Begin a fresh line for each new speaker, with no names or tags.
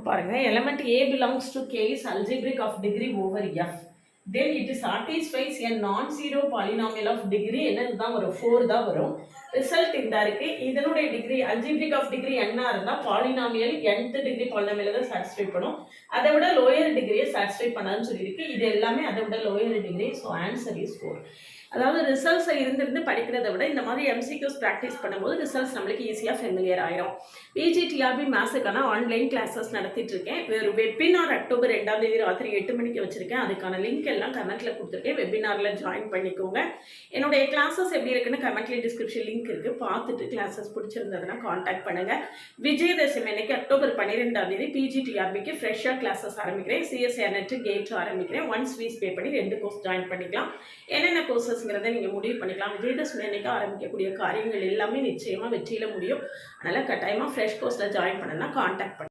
பாருங்க, element A belongs to K is algebraic of degree over F. Then it satisfies a non-zero polynomial of degree என்னதான் வரும் 4 தான் வரும். Result இந்த இருக்கு. இதனுடைய டிகிரி algebraic of degree என்ன இருந்தா பாலினாமியல் nth டிகிரி பாலினாமியல தான் சாட்டிஸ்ஃபை பண்ணும். அதை விட லோயர் டிகிரியை சாட்டிஸ்ஃபை பண்ணாதுன்னு சொல்லியிருக்கு. இது எல்லாமே அதை விட lower degree. So answer is 4. அதாவது ரிசல்ட்ஸை இருந்து படிக்கிறத விட இந்த மாதிரி எம்சிக்யூஸ் ப்ராக்டிஸ் பண்ணும்போது ரிசல்ட்ஸ் நம்மளுக்கு ஈஸியாக ஃபெமிலியர் ஆயிரும். பிஜிடிஆர்பி மேத்ஸுக்கான ஆன்லைன் கிளாஸஸ் நடத்திட்டு இருக்கேன். ஒரு வெபினார் அக்டோபர் 2ஆம் தேதி ராத்திரி 8 மணிக்கு வச்சிருக்கேன். அதுக்கான லிங்க் எல்லாம் கமெண்ட்ல கொடுத்துருக்கேன். வெபினாரில் ஜாயின் பண்ணிக்கோங்க. என்னுடைய கிளாஸஸ் எப்படி இருக்குன்னு கமெண்ட்ல டிஸ்கிரிப்ஷன் லிங்க் இருக்கு. பார்த்துட்டு கிளாஸஸ் பிடிச்சிருந்ததுன்னா காண்டாக்ட் பண்ணுங்க. விஜயதசமி அன்னைக்கு அக்டோபர் 12ஆம் தேதி பிஜிடிஆர்பிக்கு ஃப்ரெஷ்ஷாக கிளாஸஸ் ஆரம்பிக்கிறேன். சிஎஸ்ஆர்நெட் கேட் ஆரம்பிக்கிறேன். 1 ஃபீஸ் பே பண்ணி 2 கோர்ஸ் ஜாயின் பண்ணிக்கலாம். என்னென்ன கோர்சஸ் நீங்க முடிவு பண்ணிக்கலாம். விஜயதசமி அன்னைக்கு ஆரம்பிக்கக்கூடிய காரியங்கள் எல்லாமே நிச்சயமா வெற்றியில முடியும். அதனால கட்டாயமா ஃப்ரெஷ் கோர்ஸ்ல ஜாயின் பண்ணனா காண்டாக்ட் பண்ணுங்க.